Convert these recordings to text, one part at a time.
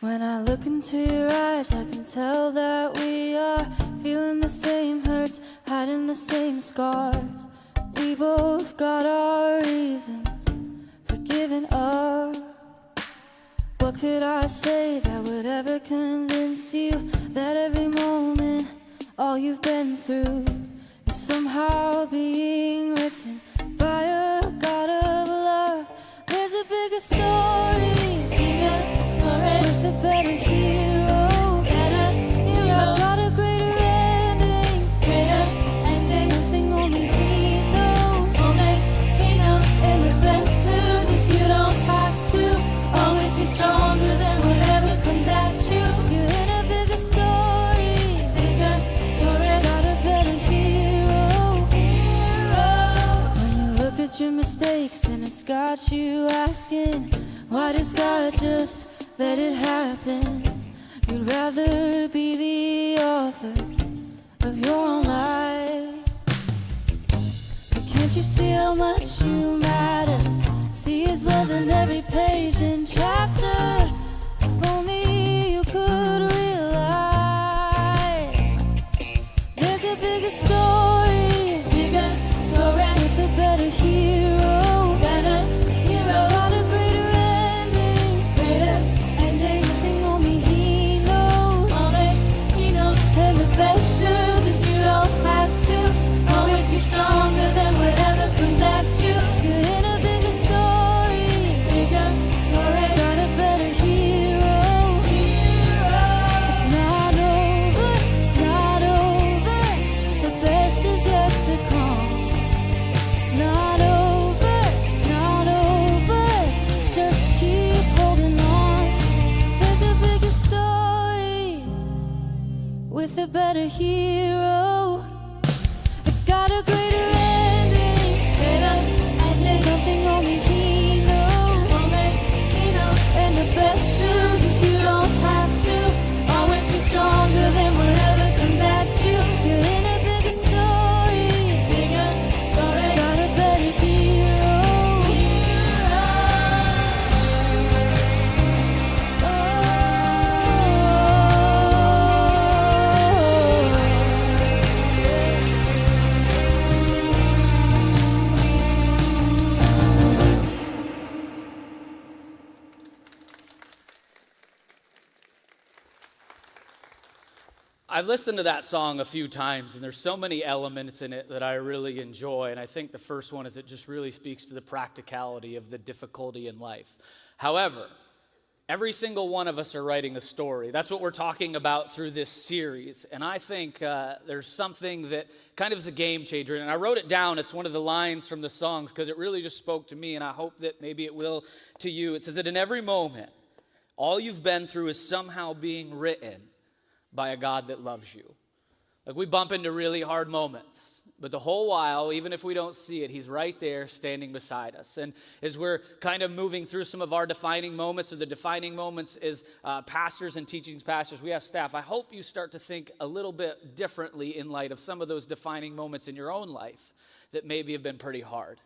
When I look into your eyes, I can tell that we are feeling the same hurts, hiding the same scars. We both got our reasons for giving up. What could I say that would ever convince you that every moment, all you've been through, is somehow being written by a God of love? There's a bigger story, with a better hero. It's got a greater ending, something only he knows. And the best news is you don't have to always be stronger than whatever comes at you. You're in a bigger story, it's got a better hero. When you look at your mistakes, and it's got you asking, why does God just let it happen? You'd rather be the author of your own life. But can't you see how much you matter? See his love in every page and chapter. If only you could realize there's a bigger story, with a better hero. It's got a greater ending, something only he knows. And the best news is you don't have to always be stronger than whatever comes at you. You're in a bigger story, it's got a better hero. It's not over, it's not over. The best is yet to come. It's not over, it's not over. Just keep holding on. There's a bigger story, with a better hero. It's got a greater ending, something only he knows. And the best news is you don't have to always be stronger than whatever comes at you. You're in a bigger story, it's got a better hero. I've listened to that song a few times, and there's so many elements in it that I really enjoy. And I think the first one is it just really speaks to the practicality of the difficulty in life. However, every single one of us are writing a story. That's what we're talking about through this series. And I think there's something that kind of is a game changer. And I wrote it down. It's one of the lines from the songs because it really just spoke to me, and I hope that maybe it will to you. It says that in every moment, all you've been through is somehow being written by a God that loves you. Like, we bump into really hard moments, but the whole while, even if we don't see it, he's right there standing beside us. And as we're kind of moving through some of our defining moments, or the defining moments as pastors and teaching pastors, we have staff. I hope you start to think a little bit differently in light of some of those defining moments in your own life that maybe have been pretty hard.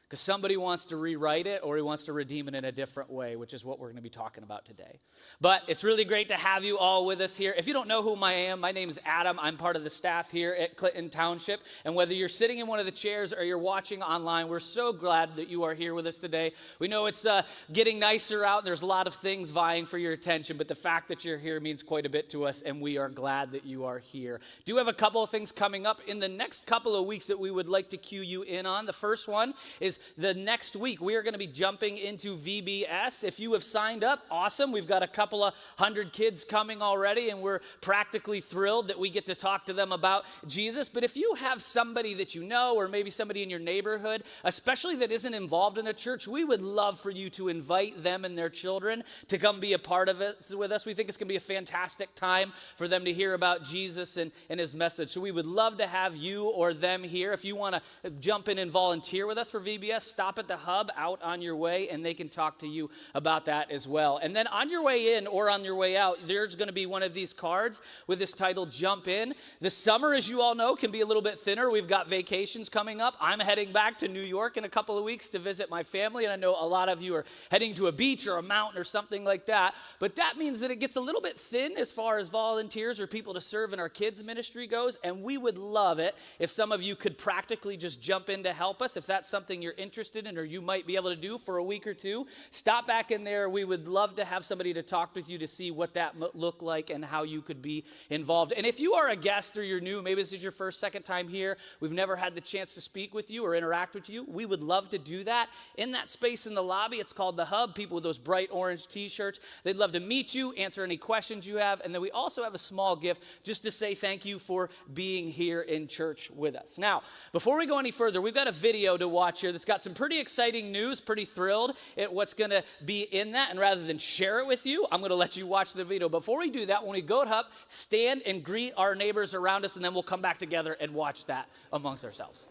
Because somebody wants to rewrite it, or he wants to redeem it in a different way, which is what we're going to be talking about today. But it's really great to have you all with us here. If you don't know who I am, my name is Adam. I'm part of the staff here at Clinton Township. And whether you're sitting in one of the chairs or you're watching online, we're so glad that you are here with us today. We know it's getting nicer out, and there's a lot of things vying for your attention, but the fact that you're here means quite a bit to us, and we are glad that you are here. Do have a couple of things coming up in the next couple of weeks that we would like to cue you in on. The first one is the next week. We are going to be jumping into VBS. If you have signed up, awesome. We've got a couple of hundred kids coming already, and we're practically thrilled that we get to talk to them about Jesus. But if you have somebody that you know, or maybe somebody in your neighborhood, especially that isn't involved in a church, we would love for you to invite them and their children to come be a part of it with us. We think it's going to be a fantastic time for them to hear about Jesus and his message. So we would love to have you or them here. If you want to jump in and volunteer with us for VBS, area, stop at the hub out on your way, and they can talk to you about that as well. And then on your way in or on your way out, there's going to be one of these cards with this title, Jump In. The summer, as you all know, can be a little bit thinner. We've got vacations coming up. I'm heading back to New York in a couple of weeks to visit my family, and I know a lot of you are heading to a beach or a mountain or something like that. But that means that it gets a little bit thin as far as volunteers or people to serve in our kids ministry goes, and we would love it if some of you could practically just jump in to help us. If that's something you're interested in or you might be able to do for a week or two, stop back in there. We would love to have somebody to talk with you to see what that look like and how you could be involved. And if you are a guest or you're new, maybe this is your first, second time here, we've never had the chance to speak with you or interact with you, we would love to do that. In that space in the lobby, it's called the Hub, people with those bright orange t-shirts. They'd love to meet you, answer any questions you have, and then we also have a small gift just to say thank you for being here in church with us. Now, before we go any further, we've got a video to watch here that's got some pretty exciting news, pretty thrilled at what's going to be in that, and rather than share it with you, I'm going to let you watch the video. Before we do that, when we go up, stand and greet our neighbors around us, and then we'll come back together and watch that amongst ourselves.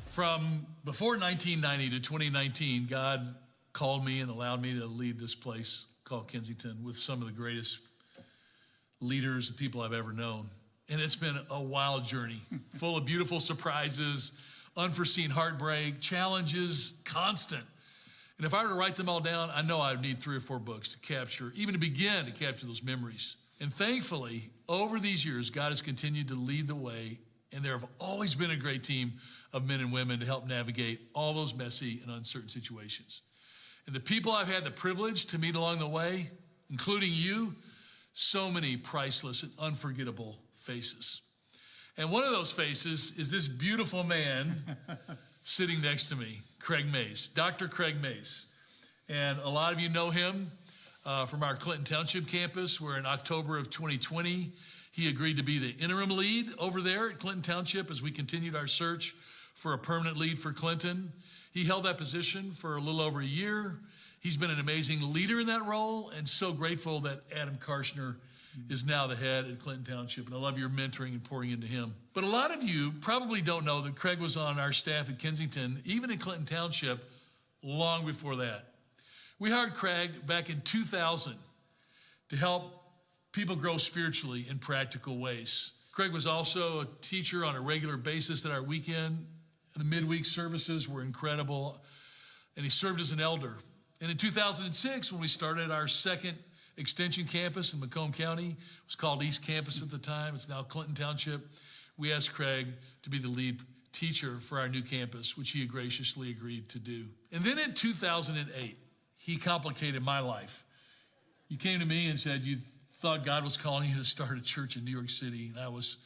From before 1990 to 2019, God called me and allowed me to lead this place called Kensington with some of the greatest leaders and people I've ever known. And it's been a wild journey, full of beautiful surprises, unforeseen heartbreak, challenges, constant. And if I were to write them all down, I know I would need 3 or 4 books to capture, even to begin to capture those memories. And thankfully, over these years, God has continued to lead the way. And there have always been a great team of men and women to help navigate all those messy and uncertain situations. And the people I've had the privilege to meet along the way, including you, so many priceless and unforgettable faces. And one of those faces is this beautiful man sitting next to me, Craig Mays, Dr. Craig Mays. And a lot of you know him from our Clinton Township campus, where in October of 2020, he agreed to be the interim lead over there at Clinton Township as we continued our search for a permanent lead for Clinton. He held that position for a little over a year. He's been an amazing leader in that role, and so grateful that Adam Karshner is now the head at Clinton Township, and I love your mentoring and pouring into him. But a lot of you probably don't know that Craig was on our staff at Kensington, even in Clinton Township, long before that. We hired Craig back in 2000 to help people grow spiritually in practical ways. Craig was also a teacher on a regular basis at our weekend. The midweek services were incredible, and he served as an elder. And in 2006, when we started our second extension campus in Macomb County, it was called East Campus at the time, it's now Clinton Township, we asked Craig to be the lead teacher for our new campus, which he graciously agreed to do. And then in 2008, he complicated my life. You came to me and said you thought God was calling you to start a church in New York City, and I was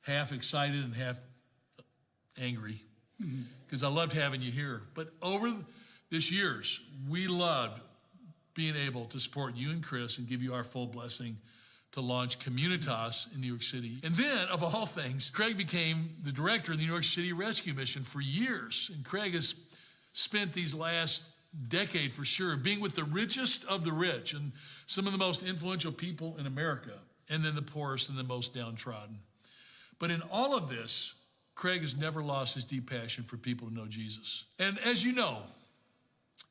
half excited and half angry because I loved having you here. But over this years, we loved being able to support you and Chris and give you our full blessing to launch Communitas in New York City. And then, of all things, Craig became the director of the New York City Rescue Mission for years. And Craig has spent these last decade, for sure, being with the richest of the rich and some of the most influential people in America, and then the poorest and the most downtrodden. But in all of this, Craig has never lost his deep passion for people to know Jesus. And as you know,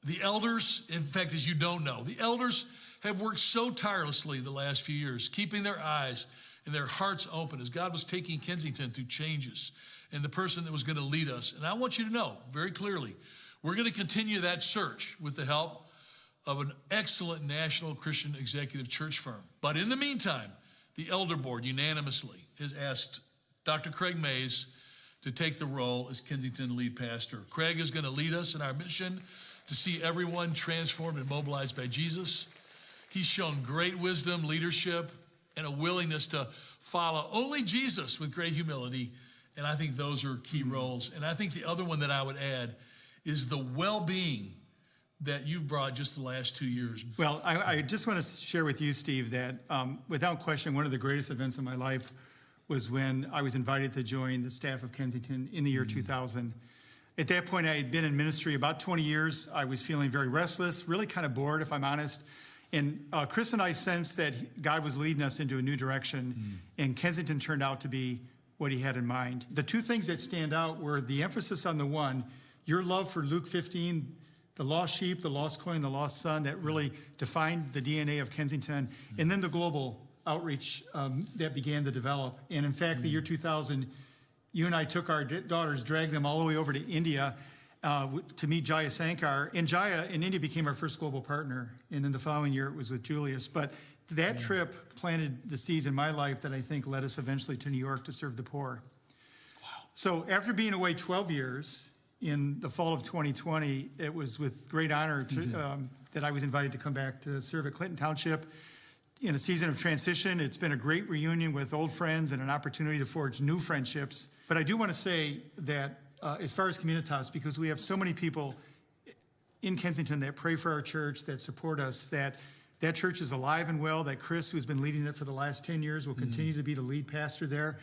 the elders, in fact, as you don't know, the elders have worked so tirelessly the last few years, keeping their eyes and their hearts open as God was taking Kensington through changes and the person that was going to lead us. And I want you to know very clearly, we're going to continue that search with the help of an excellent national Christian executive church firm. But in the meantime, the elder board unanimously has asked Dr. Craig Mays to take the role as Kensington lead pastor. Craig is going to lead us in our mission to see everyone transformed and mobilized by Jesus. He's shown great wisdom, leadership, and a willingness to follow only Jesus with great humility. And I think those are key roles. And I think the other one that I would add is the well-being that you've brought just the last 2 years. Well, I just want to share with you, Steve, that without question, one of the greatest events of my life was when I was invited to join the staff of Kensington in the year 2000. At that point, I had been in ministry about 20 years. I was feeling very restless, really kind of bored, if I'm honest. And Chris and I sensed that God was leading us into a new direction, and Kensington turned out to be what he had in mind. The two things that stand out were the emphasis on the one, your love for Luke 15, the lost sheep, the lost coin, the lost son, that really defined the DNA of Kensington, and then the global outreach that began to develop. And in fact, the year 2000, you and I took our daughters, dragged them all the way over to India to meet Jaya Sankar. And Jaya in India became our first global partner. And then the following year, it was with Julius. But that trip planted the seeds in my life that I think led us eventually to New York to serve the poor. Wow. So after being away 12 years, in the fall of 2020, it was with great honor that I was invited to come back to serve at Clinton Township in a season of transition. It's been a great reunion with old friends and an opportunity to forge new friendships. But I do want to say that as far as Communitas, because we have so many people in Kensington that pray for our church, that support us, that church is alive and well, that Chris, who's been leading it for the last 10 years, will continue to be the lead pastor there.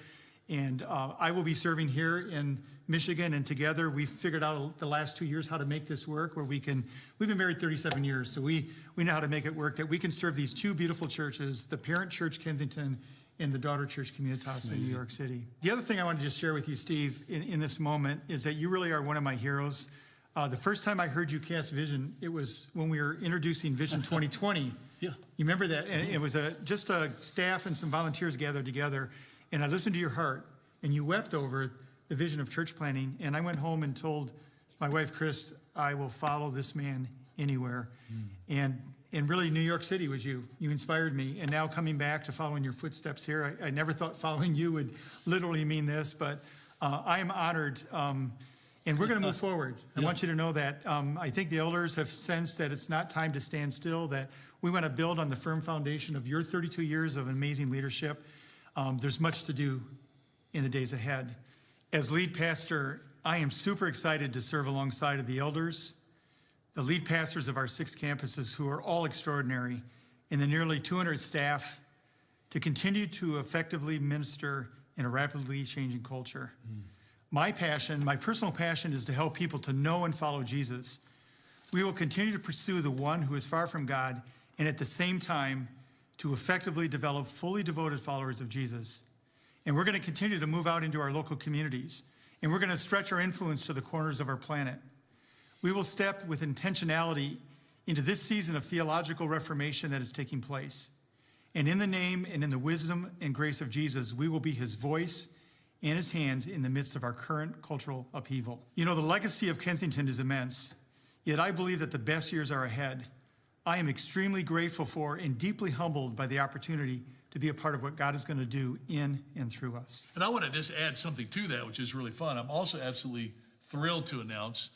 And I will be serving here in Michigan, and together we've figured out the last 2 years how to make this work, where we've been married 37 years, so we know how to make it work, that we can serve these two beautiful churches, the parent church Kensington and the daughter church Communitas in New York City. The other thing I want to just share with you, Steve, in this moment is that you really are one of my heroes. The first time I heard you cast vision, it was when we were introducing Vision 2020. Yeah. You remember that? And it was just a staff and some volunteers gathered together. And I listened to your heart, and you wept over the vision of church planting. And I went home and told my wife, Chris, I will follow this man anywhere. And really, New York City was you. You inspired me. And now coming back to following your footsteps here, I never thought following you would literally mean this, but I am honored. And we're going to move forward. I want you to know that I think the elders have sensed that it's not time to stand still, that we want to build on the firm foundation of your 32 years of amazing leadership. There's much to do in the days ahead. As lead pastor, I am super excited to serve alongside of the elders, the lead pastors of our 6 campuses, who are all extraordinary, and the nearly 200 staff, to continue to effectively minister in a rapidly changing culture. My passion, my personal passion, is to help people to know and follow Jesus. We will continue to pursue the one who is far from God, and at the same time, to effectively develop fully devoted followers of Jesus. And we're going to continue to move out into our local communities, and we're going to stretch our influence to the corners of our planet. We will step with intentionality into this season of theological reformation that is taking place. And in the name and in the wisdom and grace of Jesus, we will be his voice and his hands in the midst of our current cultural upheaval. You know, the legacy of Kensington is immense, yet I believe that the best years are ahead. I am extremely grateful for and deeply humbled by the opportunity to be a part of what God is going to do in and through us. And I want to just add something to that, which is really fun. I'm also absolutely thrilled to announce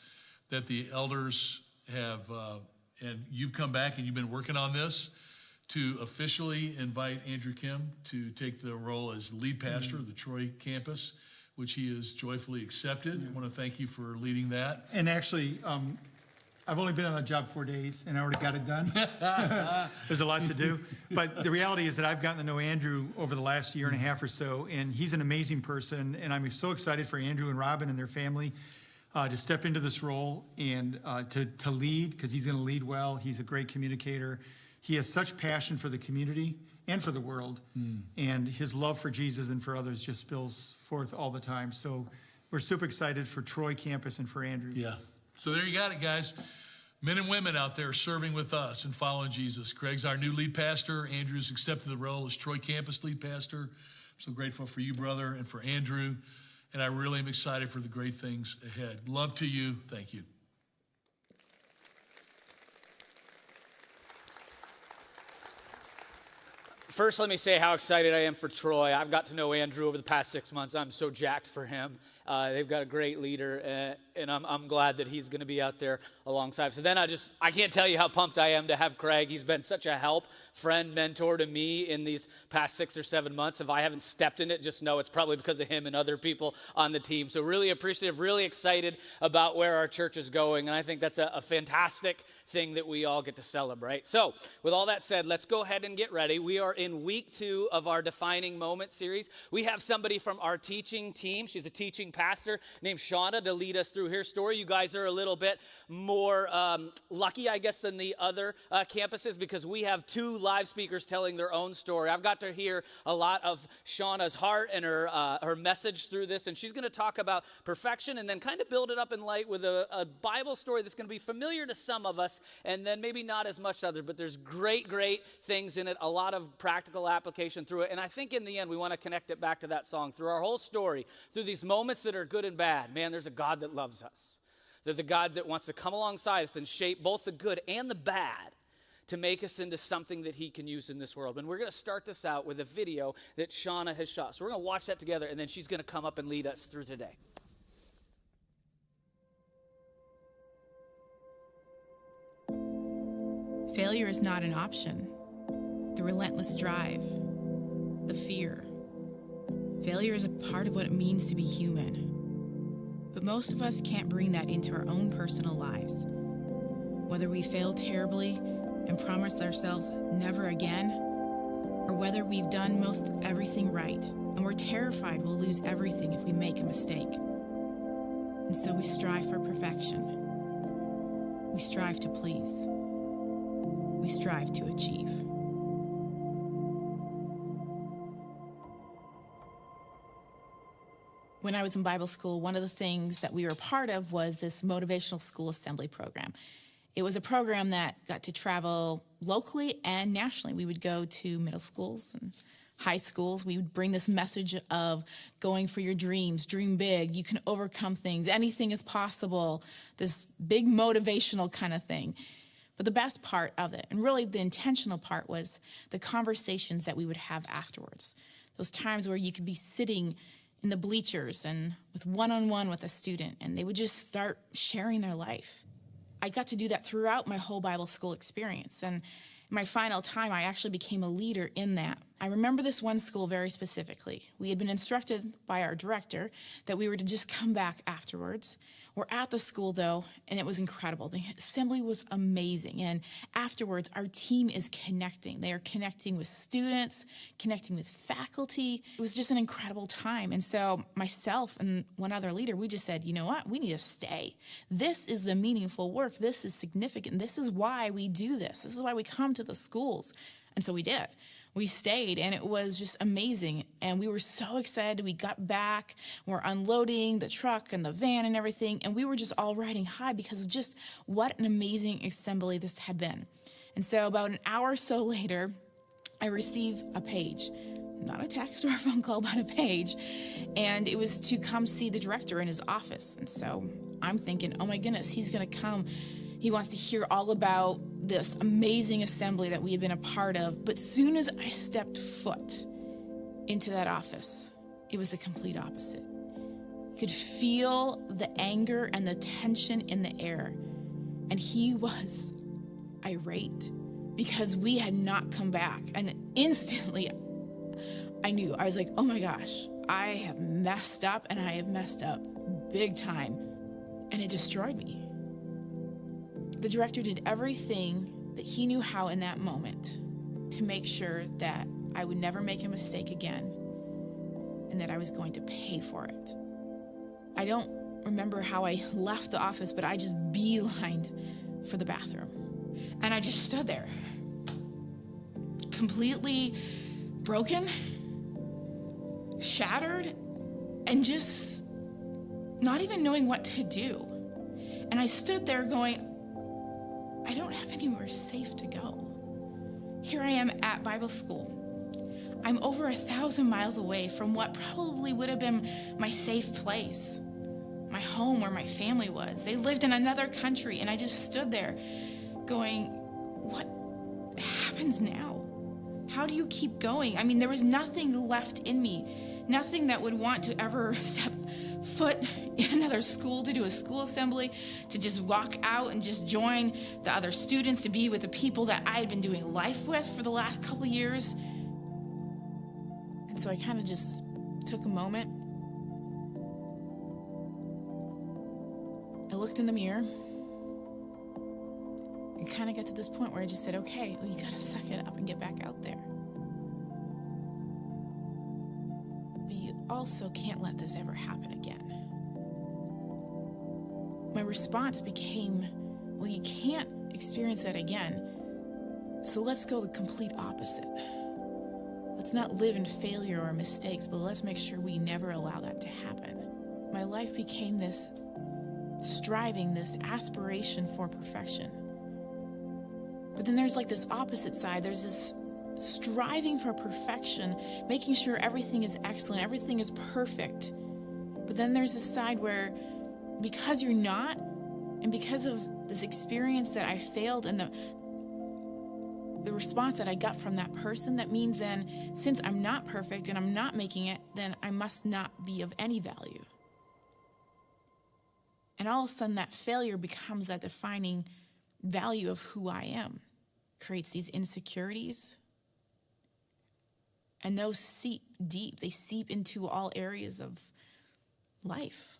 that the elders have, and you've come back and you've been working on this, to officially invite Andrew Kim to take the role as lead pastor of the Troy campus, which he has joyfully accepted. I want to thank you for leading that. And actually, I've only been on the job 4 days, and I already got it done. There's a lot to do. But the reality is that I've gotten to know Andrew over the last year and a half or so, and he's an amazing person. And I'm so excited for Andrew and Robin and their family to step into this role and to lead, because he's going to lead well. He's a great communicator. He has such passion for the community and for the world, and his love for Jesus and for others just spills forth all the time. So we're super excited for Troy campus and for Andrew. Yeah. So there you got it, guys. Men and women out there serving with us and following Jesus. Craig's our new lead pastor. Andrew's accepted the role as Troy campus lead pastor. I'm so grateful for you, brother, and for Andrew. And I really am excited for the great things ahead. Love to you. Thank you. First, let me say how excited I am for Troy. I've got to know Andrew over the past 6 months. I'm so jacked for him. They've got a great leader, and I'm glad that he's going to be out there alongside. So then I can't tell you how pumped I am to have Craig. He's been such a help, friend, mentor to me in these past 6 or 7 months. If I haven't stepped in it, just know it's probably because of him and other people on the team. So really appreciative, really excited about where our church is going, and I think that's a fantastic thing that we all get to celebrate. So with all that said, let's go ahead and get ready. We are in week 2 of our Defining Moment series. We have somebody from our teaching team. She's a teaching pastor named Shauna to lead us through her story. You guys are a little bit more lucky, I guess, than the other campuses because we have 2 live speakers telling their own story. I've got to hear a lot of Shauna's heart and her message through this, and she's going to talk about perfection and then kind of build it up in light with a Bible story that's going to be familiar to some of us and then maybe not as much to others, but there's great things in it, a lot of practical application through it, and I think in the end we want to connect it back to that song. Through our whole story, through these moments that are good and bad, man, there's a God that loves us. There's a God that wants to come alongside us and shape both the good and the bad to make us into something that he can use in this world. And we're going to start this out with a video that Shauna has shot. So we're going to watch that together, and then she's going to come up and lead us through today. Failure is not an option. The relentless drive, the fear. Failure is a part of what it means to be human. But most of us can't bring that into our own personal lives. Whether we fail terribly and promise ourselves never again, or whether we've done most everything right and we're terrified we'll lose everything if we make a mistake. And so we strive for perfection. We strive to please. We strive to achieve. When I was in Bible school, one of the things that we were a part of was this motivational school assembly program. It was a program that got to travel locally and nationally. We would go to middle schools and high schools. We would bring this message of going for your dreams, dream big, you can overcome things, anything is possible, this big motivational kind of thing. But the best part of it, and really the intentional part, was the conversations that we would have afterwards. Those times where you could be sitting in the bleachers and with one-on-one with a student, and they would just start sharing their life. I got to do that throughout my whole Bible school experience. And in my final time, I actually became a leader in that. I remember this one school very specifically. We had been instructed by our director that we were to just come back afterwards. We're at the school, though, and it was incredible. The assembly was amazing. And afterwards, our team is connecting. They are connecting with students, connecting with faculty. It was just an incredible time. And so myself and one other leader, we just said, you know what? We need to stay. This is the meaningful work. This is significant. This is why we do this. This is why we come to the schools. And so we did. We stayed, and it was just amazing. And we were so excited. We got back. We're unloading the truck and the van and everything. And we were just all riding high because of just what an amazing assembly this had been. And so about an hour or so later, I received a page. Not a text or a phone call, but a page. And it was to come see the director in his office. And so I'm thinking, oh my goodness, he's going to come. He wants to hear all about this amazing assembly that we had been a part of. But soon as I stepped foot into that office, it was the complete opposite. You could feel the anger and the tension in the air. And he was irate because we had not come back. And instantly, I knew. I was like, oh my gosh, I have messed up, and I have messed up big time. And it destroyed me. The director did everything that he knew how in that moment to make sure that I would never make a mistake again and that I was going to pay for it. I don't remember how I left the office, but I just beelined for the bathroom. And I just stood there, completely broken, shattered, and just not even knowing what to do. And I stood there going, I don't have anywhere safe to go. Here I am at Bible school. I'm over 1,000 miles away from what probably would have been my safe place, my home where my family was. They lived in another country, and I just stood there going, what happens now? how do you keep going? I mean, there was nothing left in me, nothing that would want to ever step foot in another school, to do a school assembly, to just walk out and just join the other students, to be with the people that I had been doing life with for the last couple years. And so I kind of just took a moment. I looked in the mirror. I kind of got to this point where I just said, okay, well, you got to suck it up and get back out there. But you also can't let this ever happen again. My response became, well, you can't experience that again. So let's go the complete opposite. Let's not live in failure or mistakes, but let's make sure we never allow that to happen. My life became this striving, this aspiration for perfection. But then there's like this opposite side. There's this striving for perfection, making sure everything is excellent, everything is perfect. But then there's this side where, because you're not, and because of this experience that I failed and the response that I got from that person, that means then, since I'm not perfect and I'm not making it, then I must not be of any value. And all of a sudden, that failure becomes that defining value of who I am. Creates these insecurities. And those seep deep. They seep into all areas of life.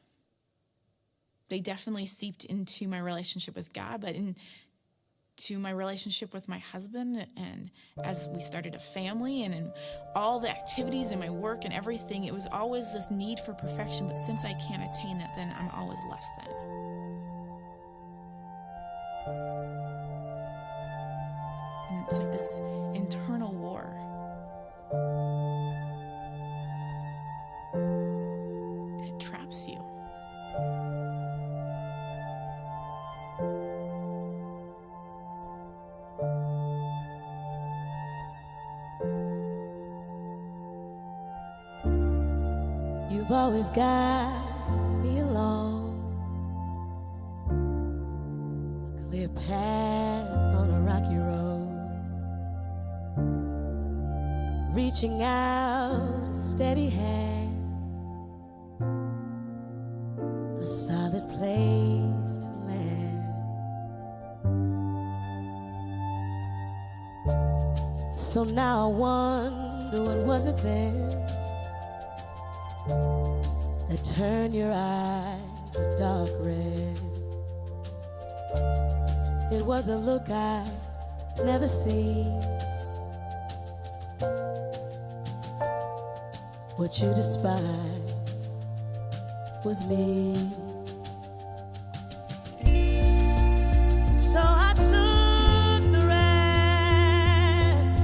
They definitely seeped into my relationship with God, but into my relationship with my husband, and as we started a family, and in all the activities and my work and everything, it was always this need for perfection. But since I can't attain that, then I'm always less than. And it's like this internal war. And it traps you. You've always got me along a clear path on a rocky road, reaching out a steady hand, a solid place to land. So now I wonder, what was it then that turn your eyes a dark red? It was a look I've never seen. What you despised was me. So I took the wrath,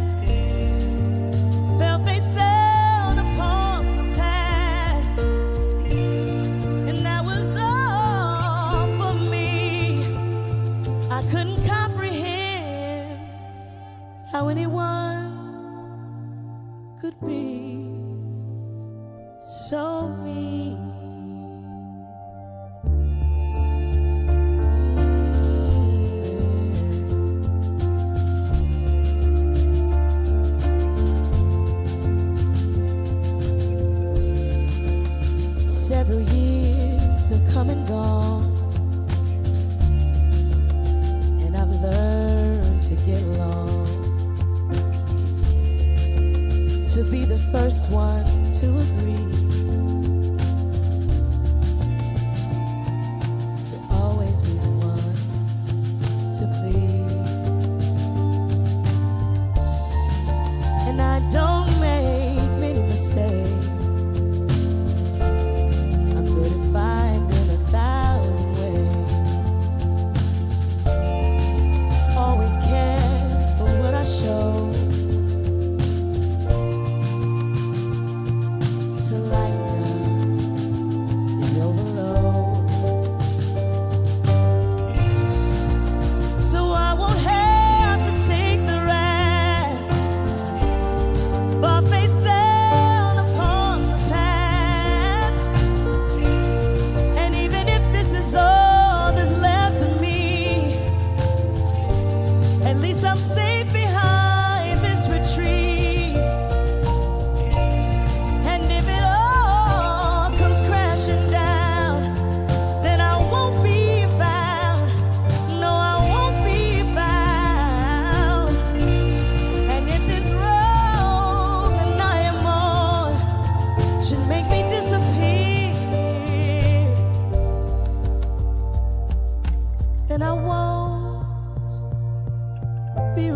fell face down upon the path, and that was all for me. I couldn't comprehend how anyone could be so mean. Several years have come and gone, and I've learned to get along, to be the first one to agree, to always be the one to please. And I don't make many mistakes. I'm good at finding 1,000 ways. Always care for what I show, to lie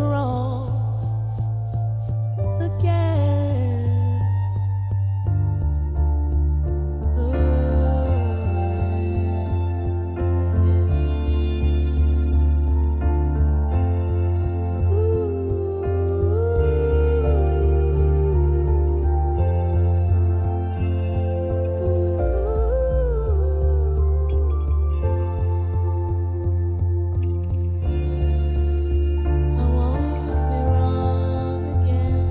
wrong again. I won't be wrong again.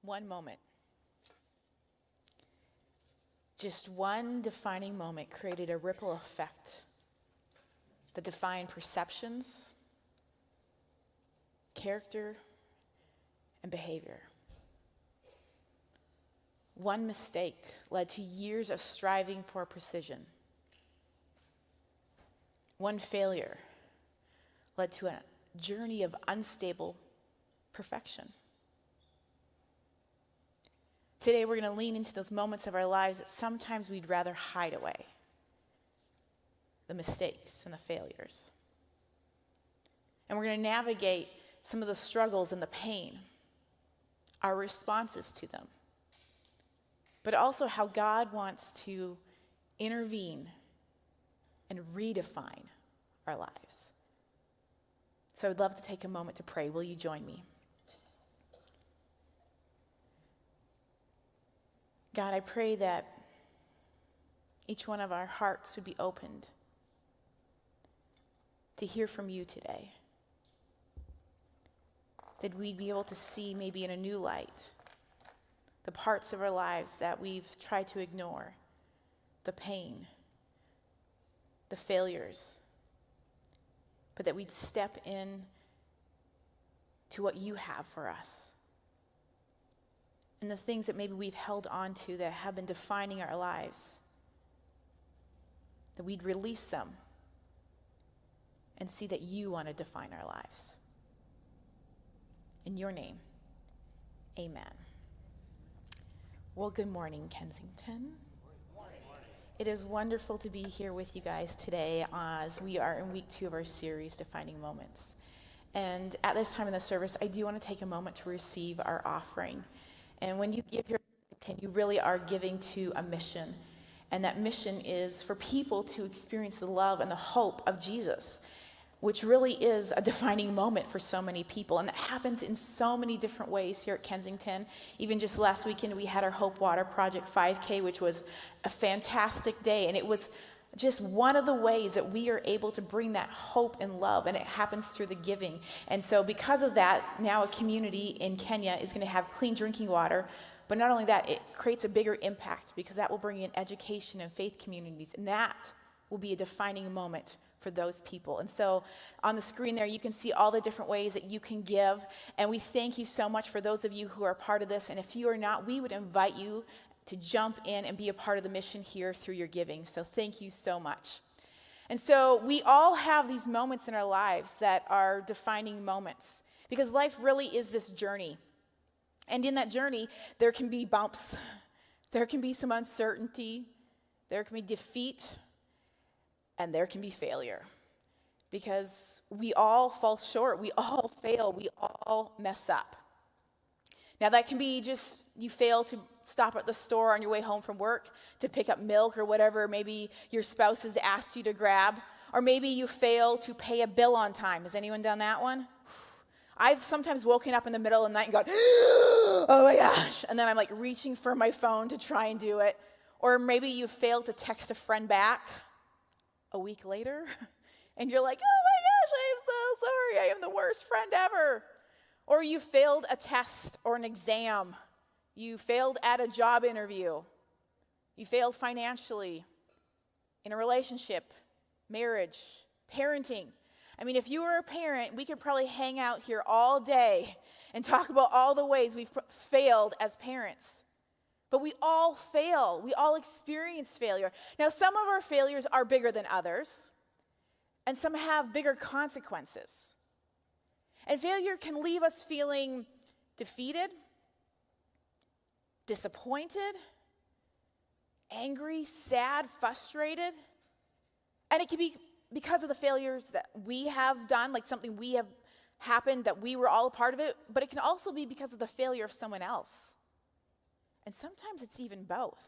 One moment. Just one defining moment created a ripple effect that defined perceptions, character, and behavior. One mistake led to years of striving for precision. One failure led to a journey of unstable perfection. Today, we're going to lean into those moments of our lives that sometimes we'd rather hide away. The mistakes and the failures. And we're going to navigate some of the struggles and the pain, our responses to them, but also how God wants to intervene and redefine our lives. So I'd love to take a moment to pray. Will you join me? God, I pray that each one of our hearts would be opened to hear from you today. That we'd be able to see maybe in a new light the parts of our lives that we've tried to ignore, the pain, the failures, but that we'd step in to what you have for us. And the things that maybe we've held on to that have been defining our lives, that we'd release them and see that you want to define our lives. In your name, amen. Well, good morning, Kensington. It is wonderful to be here with you guys today as we are in week 2 of our series, Defining Moments. And at this time in the service, I do want to take a moment to receive our offering. And when you give your you really are giving to a mission. And that mission is for people to experience the love and the hope of Jesus, which really is a defining moment for so many people. And that happens in so many different ways here at Kensington. Even just last weekend, we had our Hope Water Project 5K, which was a fantastic day. And it was just one of the ways that we are able to bring that hope and love, and it happens through the giving. And so because of that, now a community in Kenya is going to have clean drinking water. But not only that, it creates a bigger impact because that will bring in education and faith communities. And that will be a defining moment for those people. And so on the screen there, you can see all the different ways that you can give. And we thank you so much for those of you who are part of this. And if you are not, we would invite you to jump in and be a part of the mission here through your giving. So thank you so much. And so we all have these moments in our lives that are defining moments because life really is this journey. And in that journey, there can be bumps, there can be some uncertainty, there can be defeat, and there can be failure. Because we all fall short, we all fail, we all mess up. Now that can be just you fail to stop at the store on your way home from work to pick up milk or whatever maybe your spouse has asked you to grab. Or maybe you fail to pay a bill on time. Has anyone done that one? I've sometimes woken up in the middle of the night and gone, oh my gosh. And then I'm like reaching for my phone to try and do it. Or maybe you failed to text a friend back a week later. And you're like, oh my gosh, I am so sorry. I am the worst friend ever. Or you failed a test or an exam. You failed at a job interview. You failed financially, in a relationship, marriage, parenting. I mean, if you were a parent, we could probably hang out here all day and talk about all the ways we've failed as parents. But we all fail. We all experience failure. Now, some of our failures are bigger than others, and some have bigger consequences. And failure can leave us feeling defeated, disappointed, angry, sad, frustrated. And it can be because of the failures that we have done, like something we have happened that we were all a part of it, but it can also be because of the failure of someone else. And sometimes it's even both.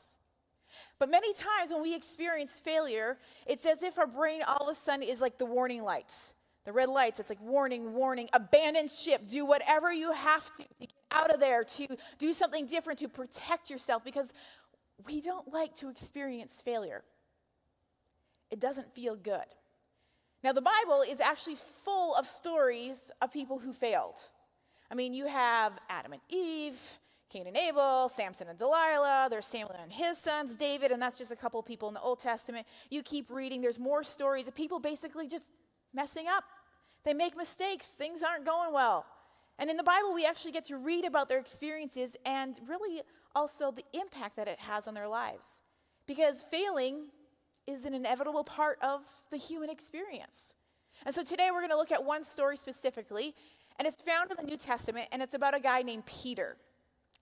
But many times when we experience failure, it's as if our brain all of a sudden is like the warning lights, the red lights. It's like warning, warning, abandon ship, do whatever you have to get out of there, to do something different, to protect yourself, because we don't like to experience failure. It doesn't feel good. Now, the Bible is actually full of stories of people who failed. I mean, you have Adam and Eve, Cain and Abel, Samson and Delilah, there's Samuel and his sons, David, and that's just a couple of people in the Old Testament. You keep reading, there's more stories of people basically just messing up. They make mistakes, things aren't going well. And in the Bible, we actually get to read about their experiences and really also the impact that it has on their lives. Because failing is an inevitable part of the human experience. And so today we're going to look at one story specifically, and it's found in the New Testament, and it's about a guy named Peter.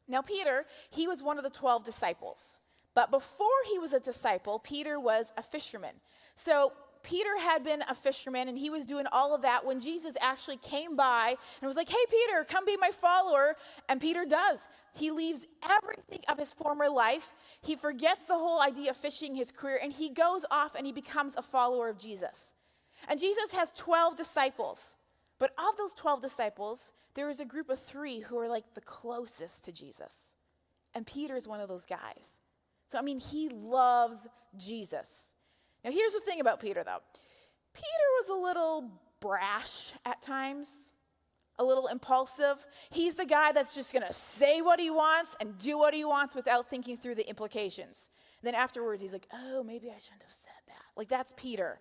Now, Peter, he was one of the 12 disciples. But before he was a disciple, Peter was a fisherman. So Peter had been a fisherman, and he was doing all of that when Jesus actually came by and was like, hey, Peter, come be my follower. And Peter does. He leaves everything of his former life. He forgets the whole idea of fishing, his career, and he goes off and he becomes a follower of Jesus. And Jesus has 12 disciples. But of those 12 disciples, there is a group of 3 who are like the closest to Jesus. And Peter is one of those guys. So, I mean, he loves Jesus. Now, here's the thing about Peter, though. Peter was a little brash at times, a little impulsive. He's the guy that's just going to say what he wants and do what he wants without thinking through the implications. And then afterwards, he's like, oh, maybe I shouldn't have said that. Like, that's Peter.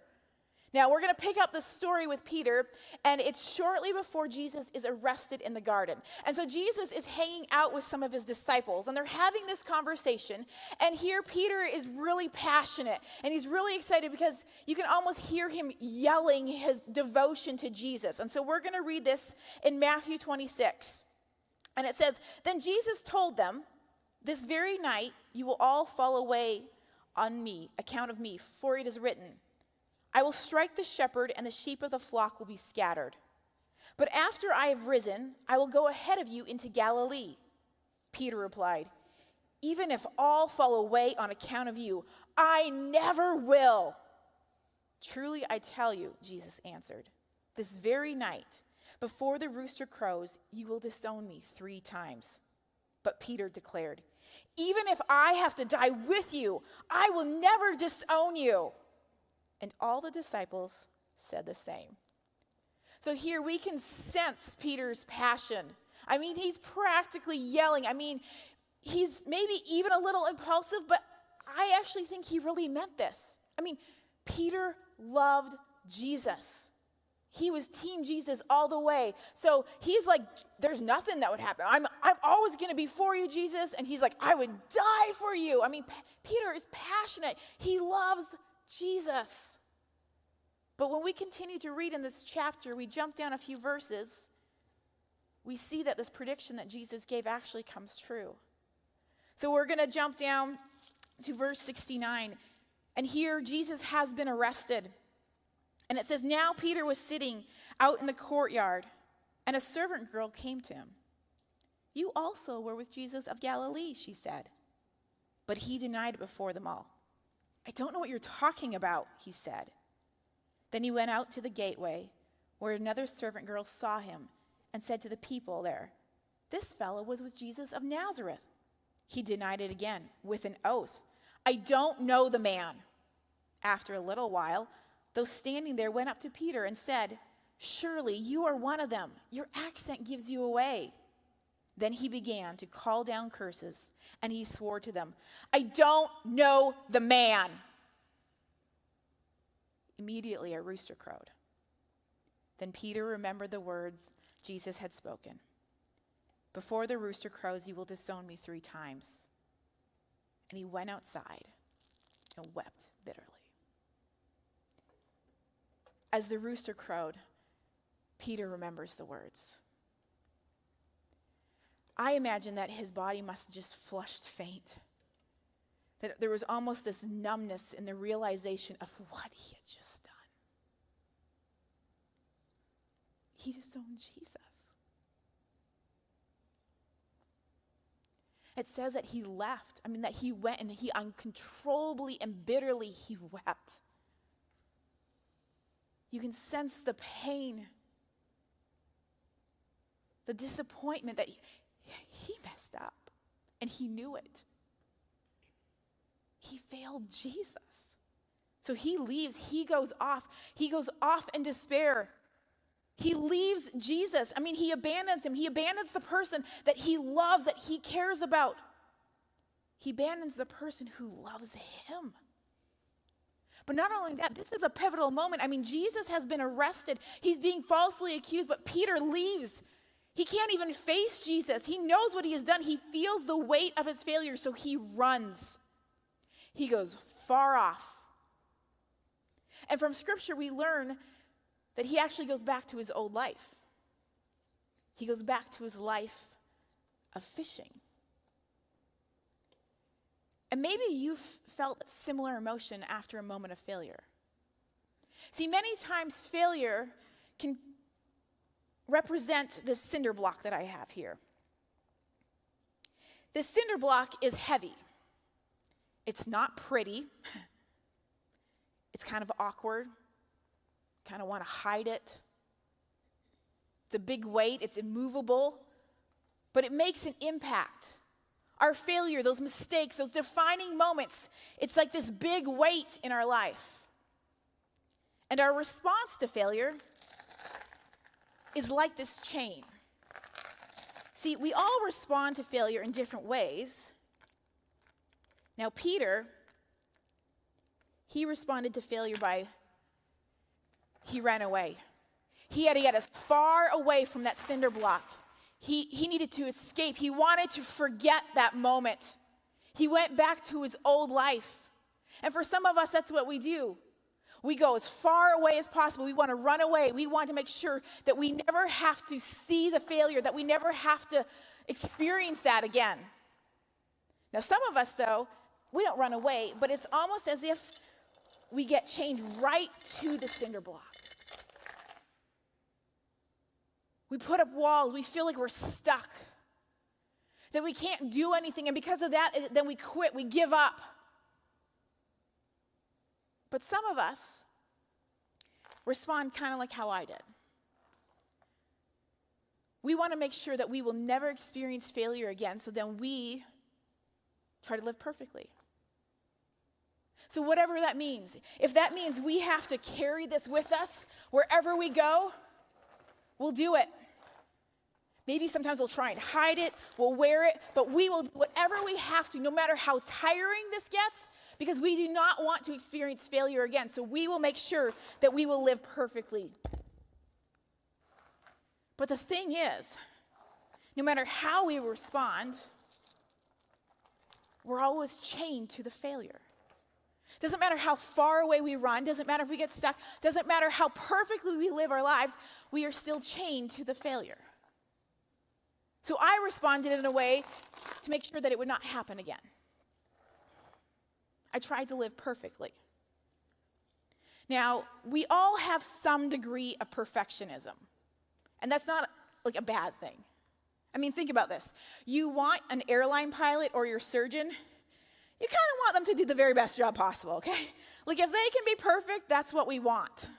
Now, we're going to pick up the story with Peter, and it's shortly before Jesus is arrested in the garden. And so Jesus is hanging out with some of his disciples, and they're having this conversation. And here Peter is really passionate, and he's really excited because you can almost hear him yelling his devotion to Jesus. And so we're going to read this in Matthew 26. And it says, then Jesus told them, this very night you will all fall away on account of me, for it is written, I will strike the shepherd, and the sheep of the flock will be scattered. But after I have risen, I will go ahead of you into Galilee. Peter replied, even if all fall away on account of you, I never will. Truly I tell you, Jesus answered, this very night, before the rooster crows, you will disown me 3 times. But Peter declared, even if I have to die with you, I will never disown you. And all the disciples said the same. So here we can sense Peter's passion. I mean, he's practically yelling. I mean, he's maybe even a little impulsive, but I actually think he really meant this. I mean, Peter loved Jesus. He was Team Jesus all the way. So he's like, there's nothing that would happen. I'm always going to be for you, Jesus. And he's like, I would die for you. I mean, Peter is passionate. He loves Jesus. But when we continue to read in this chapter, we jump down a few verses, we see that this prediction that Jesus gave actually comes true. So we're going to jump down to verse 69. And here Jesus has been arrested. And it says, now Peter was sitting out in the courtyard, and a servant girl came to him. You also were with Jesus of Galilee, she said. But he denied it before them all. I don't know what you're talking about, he said. Then he went out to the gateway, where another servant girl saw him and said to the people there, this fellow was with Jesus of Nazareth. He denied it again with an oath. I don't know the man. After a little while, those standing there went up to Peter and said, surely you are one of them. Your accent gives you away. Then he began to call down curses, and he swore to them, I don't know the man. Immediately a rooster crowed. Then Peter remembered the words Jesus had spoken. Before the rooster crows, you will disown me 3 times. and he went outside and wept bitterly. As the rooster crowed, Peter remembers the words. I imagine that his body must have just flushed faint, that there was almost this numbness in the realization of what he had just done. He disowned Jesus. It says that he left. That he went and he uncontrollably and bitterly he wept. You can sense the pain, the disappointment that he messed up and he knew it. He failed Jesus. So he leaves, he goes off in despair. He leaves Jesus. He abandons him. He abandons the person that he loves, that he cares about. He abandons the person who loves him. But not only that, this is a pivotal moment. Jesus has been arrested. He's being falsely accused, but Peter leaves. He can't even face Jesus. He knows what he has done. He feels the weight of his failure, so he runs. He goes far off. And from Scripture, we learn that he actually goes back to his old life. He goes back to his life of fishing. And maybe you've felt similar emotion after a moment of failure. See, many times failure can represent this cinder block that I have here. This cinder block is heavy. It's not pretty. It's kind of awkward. Kind of want to hide it. It's a big weight. It's immovable. But it makes an impact. Our failure, those mistakes, those defining moments, it's like this big weight in our life. And our response to failure is like this chain. See, we all respond to failure in different ways. Now, Peter, he responded to failure by he ran away. He had to get as far away from that cinder block. He needed to escape. He wanted to forget that moment. He went back to his old life. And for some of us, that's what we do. We go as far away as possible. We want to run away. We want to make sure that we never have to see the failure, that we never have to experience that again. Now, some of us, though, we don't run away, but it's almost as if we get chained right to the cinder block. We put up walls. We feel like we're stuck, that we can't do anything. And because of that, then we quit. We give up. But some of us respond kind of like how I did. We want to make sure that we will never experience failure again, so then we try to live perfectly. So whatever that means, if that means we have to carry this with us wherever we go, we'll do it. Maybe sometimes we'll try and hide it, we'll wear it, but we will do whatever we have to, no matter how tiring this gets, because we do not want to experience failure again. So we will make sure that we will live perfectly. But the thing is, no matter how we respond, we're always chained to the failure. Doesn't matter how far away we run, doesn't matter if we get stuck, doesn't matter how perfectly we live our lives, we are still chained to the failure. So I responded in a way to make sure that it would not happen again. I tried to live perfectly. Now, we all have some degree of perfectionism, and that's not like a bad thing. Think about this. You want an airline pilot or your surgeon, you kind of want them to do the very best job possible, okay? Like if they can be perfect, that's what we want.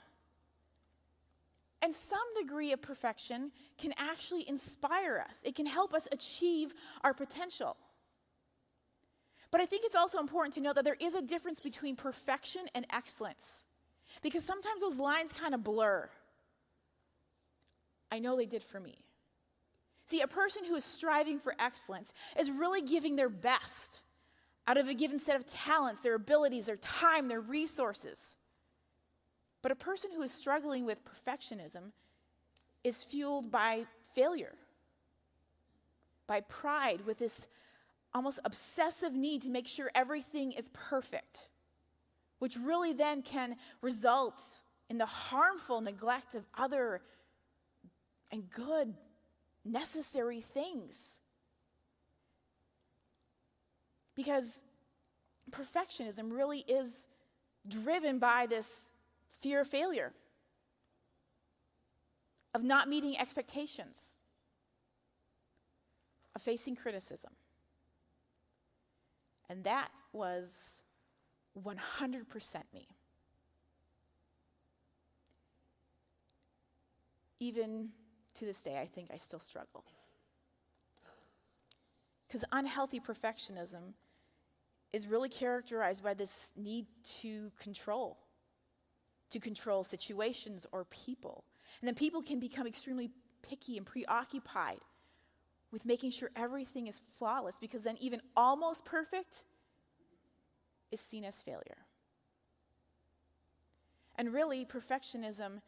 And some degree of perfection can actually inspire us. It can help us achieve our potential. But I think it's also important to know that there is a difference between perfection and excellence, because sometimes those lines kind of blur. I know they did for me. See, a person who is striving for excellence is really giving their best out of a given set of talents, their abilities, their time, their resources. But a person who is struggling with perfectionism is fueled by failure, by pride, with this almost obsessive need to make sure everything is perfect, which really then can result in the harmful neglect of other and good, necessary things. Because perfectionism really is driven by this fear of failure, of not meeting expectations, of facing criticism. And that was 100% me. Even to this day, I think I still struggle. Because unhealthy perfectionism is really characterized by this need to control situations or people. And then people can become extremely picky and preoccupied with making sure everything is flawless, because then even almost perfect is seen as failure. And really, perfectionism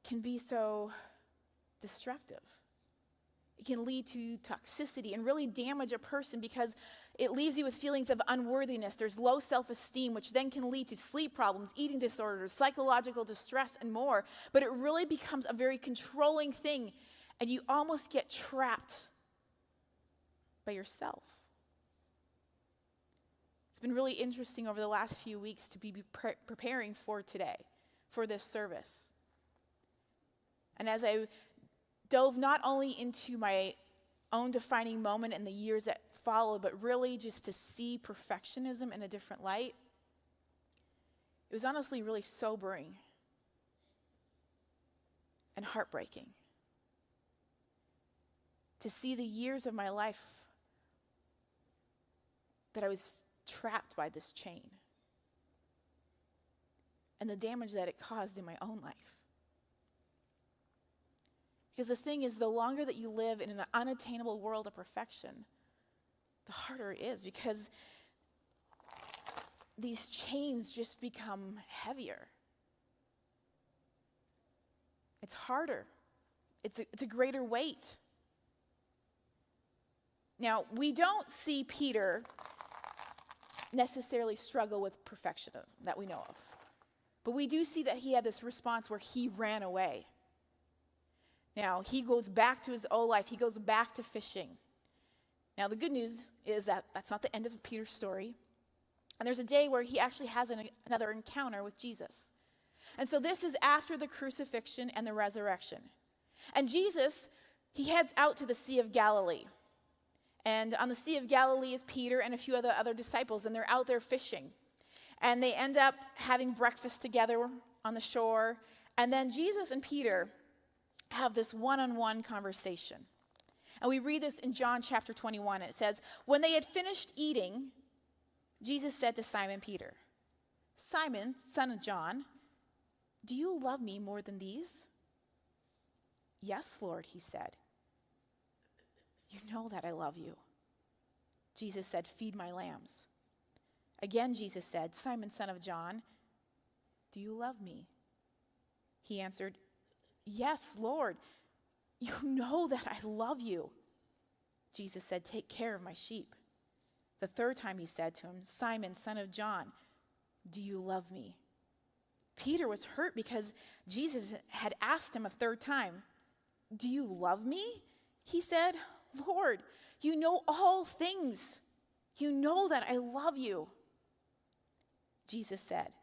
can be so destructive. It can lead to toxicity and really damage a person because it leaves you with feelings of unworthiness. There's low self-esteem, which then can lead to sleep problems, eating disorders, psychological distress, and more. But it really becomes a very controlling thing, and you almost get trapped by yourself. It's been really interesting over the last few weeks to be preparing for today, for this service. And as I dove not only into my own defining moment and the years that followed, but really just to see perfectionism in a different light, it was honestly really sobering and heartbreaking to see the years of my life that I was trapped by this chain and the damage that it caused in my own life. Because the thing is, the longer that you live in an unattainable world of perfection, the harder it is, because these chains just become heavier. It's harder. It's a greater weight. Now, we don't see Peter necessarily struggle with perfectionism that we know of. But we do see that he had this response where he ran away. Now, he goes back to his old life. He goes back to fishing. Now, the good news is that that's not the end of Peter's story. And there's a day where he actually has another encounter with Jesus. And so this is after the crucifixion and the resurrection. And Jesus, he heads out to the Sea of Galilee. And on the Sea of Galilee is Peter and a few other disciples, and they're out there fishing. And they end up having breakfast together on the shore. And then Jesus and Peter have this one-on-one conversation. And we read this in John chapter 21. It says, when they had finished eating, Jesus said to Simon Peter, "Simon, son of John, do you love me more than these?" "Yes, Lord," he said. "You know that I love you." Jesus said, "Feed my lambs." Again, Jesus said, "Simon, son of John, do you love me?" He answered, "Yes, Lord, you know that I love you." Jesus said, "Take care of my sheep." The third time he said to him, "Simon, son of John, do you love me?" Peter was hurt because Jesus had asked him a third time, "Do you love me?" He said, "Lord, you know all things. You know that I love you." Jesus said,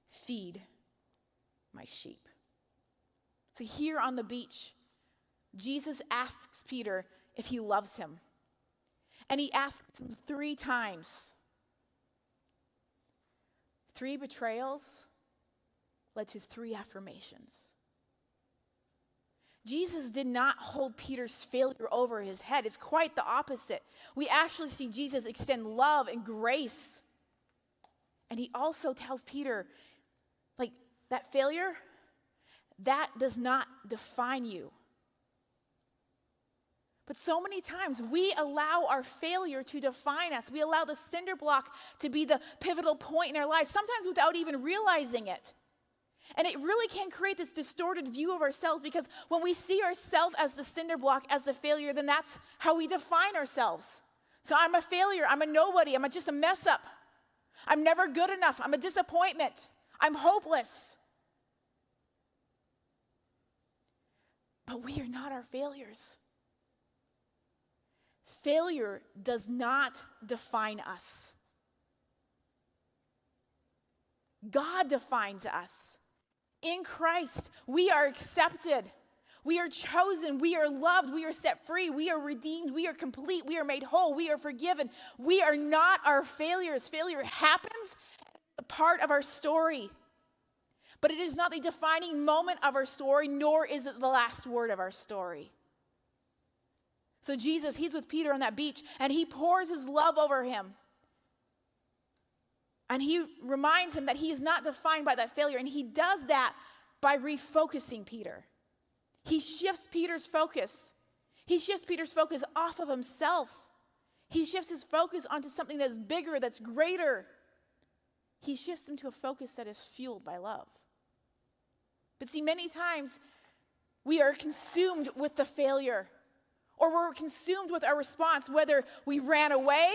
"Feed my sheep." So here on the beach, Jesus asks Peter if he loves him. And he asks him 3 times. 3 betrayals led to 3 affirmations. Jesus did not hold Peter's failure over his head. It's quite the opposite. We actually see Jesus extend love and grace. And he also tells Peter, like, that failure, that does not define you. But so many times we allow our failure to define us. We allow the cinder block to be the pivotal point in our lives, sometimes without even realizing it. And it really can create this distorted view of ourselves, because when we see ourselves as the cinder block, as the failure, then that's how we define ourselves. So I'm a failure, I'm a nobody, I'm just a mess up. I'm never good enough, I'm a disappointment, I'm hopeless. But we are not our failures. Failure does not define us. God defines us. In Christ, we are accepted. We are chosen. We are loved. We are set free. We are redeemed. We are complete. We are made whole. We are forgiven. We are not our failures. Failure happens, a part of our story. But it is not the defining moment of our story, nor is it the last word of our story. So Jesus, he's with Peter on that beach, and he pours his love over him. And he reminds him that he is not defined by that failure. And he does that by refocusing Peter. He shifts Peter's focus. He shifts Peter's focus off of himself. He shifts his focus onto something that's bigger, that's greater. He shifts him to a focus that is fueled by love. But see, many times we are consumed with the failure, or we're consumed with our response, whether we ran away,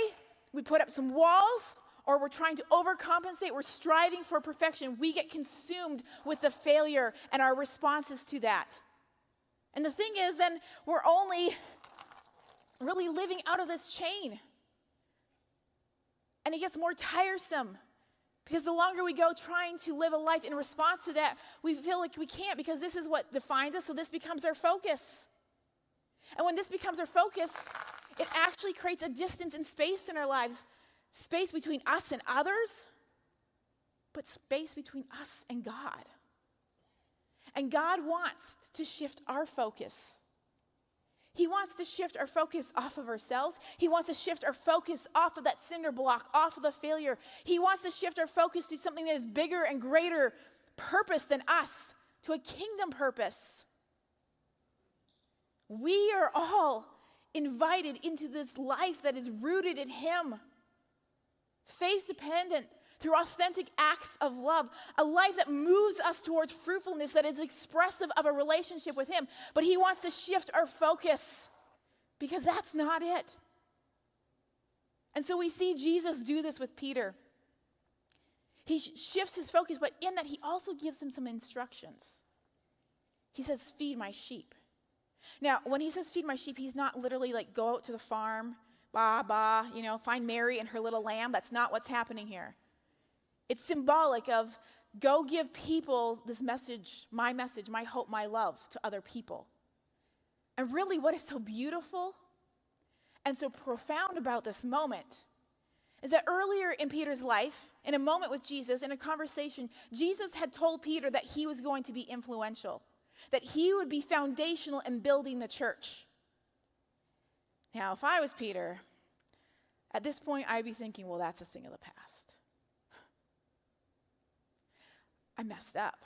we put up some walls, or we're trying to overcompensate, we're striving for perfection. We get consumed with the failure and our responses to that. And the thing is, then we're only really living out of this chain. And it gets more tiresome, because the longer we go trying to live a life in response to that, we feel like we can't, because this is what defines us, so this becomes our focus. And when this becomes our focus, it actually creates a distance and space in our lives. Space between us and others, but space between us and God. And God wants to shift our focus. He wants to shift our focus off of ourselves. He wants to shift our focus off of that cinder block, off of the failure. He wants to shift our focus to something that is bigger and greater purpose than us, to a kingdom purpose. We are all invited into this life that is rooted in Him. Faith dependent, through authentic acts of love, a life that moves us towards fruitfulness, that is expressive of a relationship with Him. But He wants to shift our focus, because that's not it. And so we see Jesus do this with Peter. He shifts his focus, but in that He also gives him some instructions. He says, feed my sheep. Now, when He says feed my sheep, He's not literally like go out to the farm, find Mary and her little lamb. That's not what's happening here. It's symbolic of go give people this message, my hope, my love to other people. And really what is so beautiful and so profound about this moment is that earlier in Peter's life, in a moment with Jesus, in a conversation, Jesus had told Peter that he was going to be influential, that he would be foundational in building the church. Now, if I was Peter, at this point, I'd be thinking, well, that's a thing of the past. I messed up.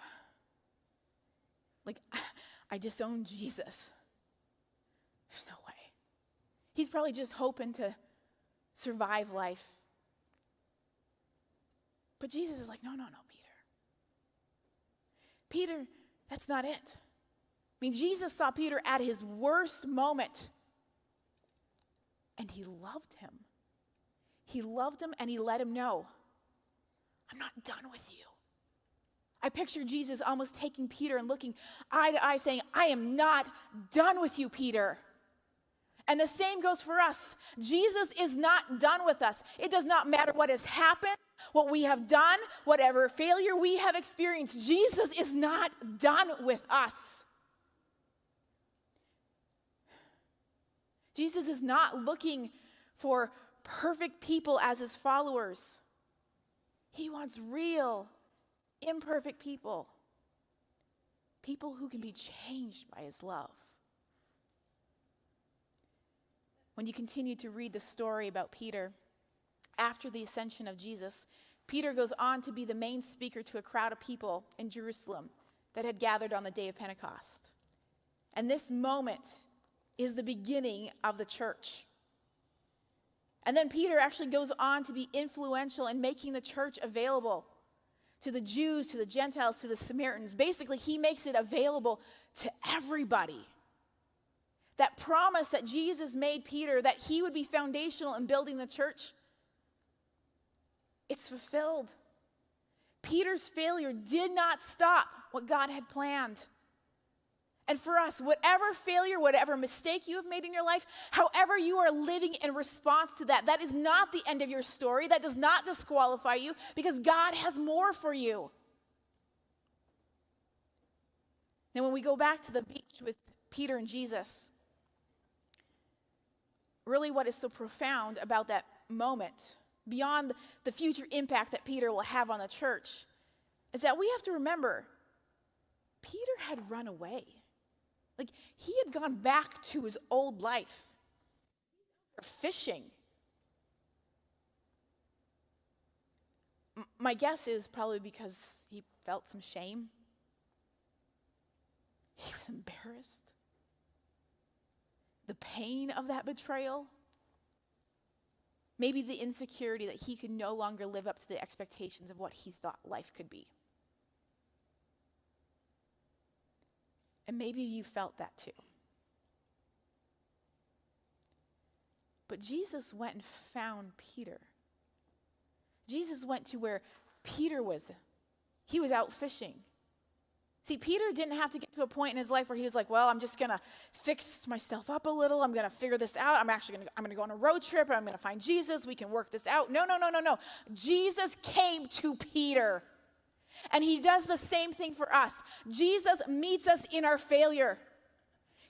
I disowned Jesus. There's no way. He's probably just hoping to survive life. But Jesus is like, no, Peter. Peter, that's not it. Jesus saw Peter at his worst moment. And He loved him. He loved him, and He let him know, I'm not done with you. I picture Jesus almost taking Peter and looking eye to eye saying, I am not done with you, Peter. And the same goes for us. Jesus is not done with us. It does not matter what has happened, what we have done, whatever failure we have experienced. Jesus is not done with us. Jesus is not looking for perfect people as His followers. He wants real, imperfect people. People who can be changed by His love. When you continue to read the story about Peter, after the ascension of Jesus, Peter goes on to be the main speaker to a crowd of people in Jerusalem that had gathered on the day of Pentecost. And this moment is the beginning of the church. And then Peter actually goes on to be influential in making the church available to the Jews, to the Gentiles, to the Samaritans. Basically, he makes it available to everybody. That promise that Jesus made Peter, that he would be foundational in building the church, it's fulfilled. Peter's failure did not stop what God had planned. And for us, whatever failure, whatever mistake you have made in your life, however you are living in response to that, that is not the end of your story. That does not disqualify you, because God has more for you. Now, when we go back to the beach with Peter and Jesus, really what is so profound about that moment, beyond the future impact that Peter will have on the church, is that we have to remember Peter had run away. Like, he had gone back to his old life, fishing. My guess is probably because he felt some shame. He was embarrassed. The pain of that betrayal. Maybe the insecurity that he could no longer live up to the expectations of what he thought life could be. And maybe you felt that too. But Jesus went and found Peter. Jesus went to where Peter was. He was out fishing. See, Peter didn't have to get to a point in his life where he was like, well, I'm just going to fix myself up a little. I'm going to figure this out. I'm going to go on a road trip. I'm going to find Jesus. We can work this out. No. Jesus came to Peter. And he does the same thing for us. Jesus meets us in our failure.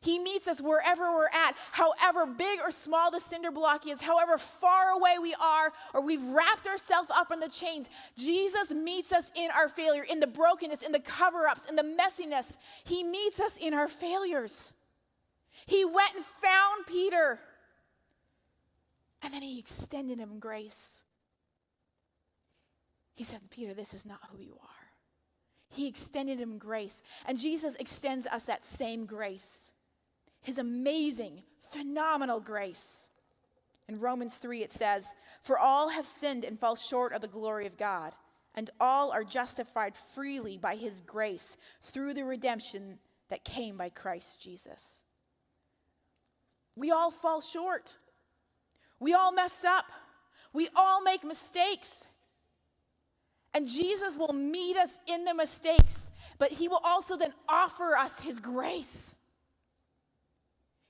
He meets us wherever we're at, however big or small the cinder block is, however far away we are, or we've wrapped ourselves up in the chains. Jesus meets us in our failure, in the brokenness, in the cover-ups, in the messiness. He meets us in our failures. He went and found Peter, and then he extended him grace. He said, Peter, this is not who you are. He extended him grace, and Jesus extends us that same grace. His amazing, phenomenal grace. In Romans 3 it says, for all have sinned and fall short of the glory of God, and all are justified freely by his grace through the redemption that came by Christ Jesus. We all fall short. We all mess up. We all make mistakes. And Jesus will meet us in the mistakes, but he will also then offer us his grace.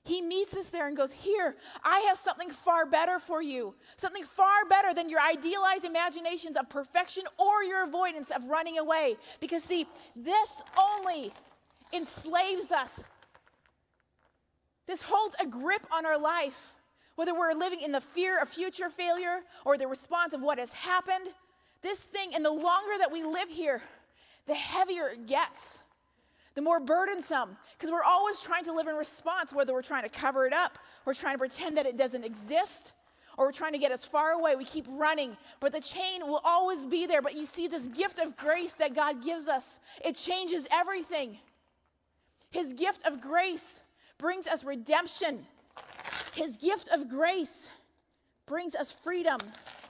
He meets us there and goes, here, I have something far better for you. Something far better than your idealized imaginations of perfection or your avoidance of running away. Because see, this only enslaves us. This holds a grip on our life. Whether we're living in the fear of future failure or the response of what has happened, this thing, and the longer that we live here, the heavier it gets, the more burdensome, because we're always trying to live in response, whether we're trying to cover it up, or trying to pretend that it doesn't exist, or we're trying to get as far away. We keep running, but the chain will always be there. But you see, this gift of grace that God gives us, it changes everything. His gift of grace brings us redemption. His gift of grace brings us freedom,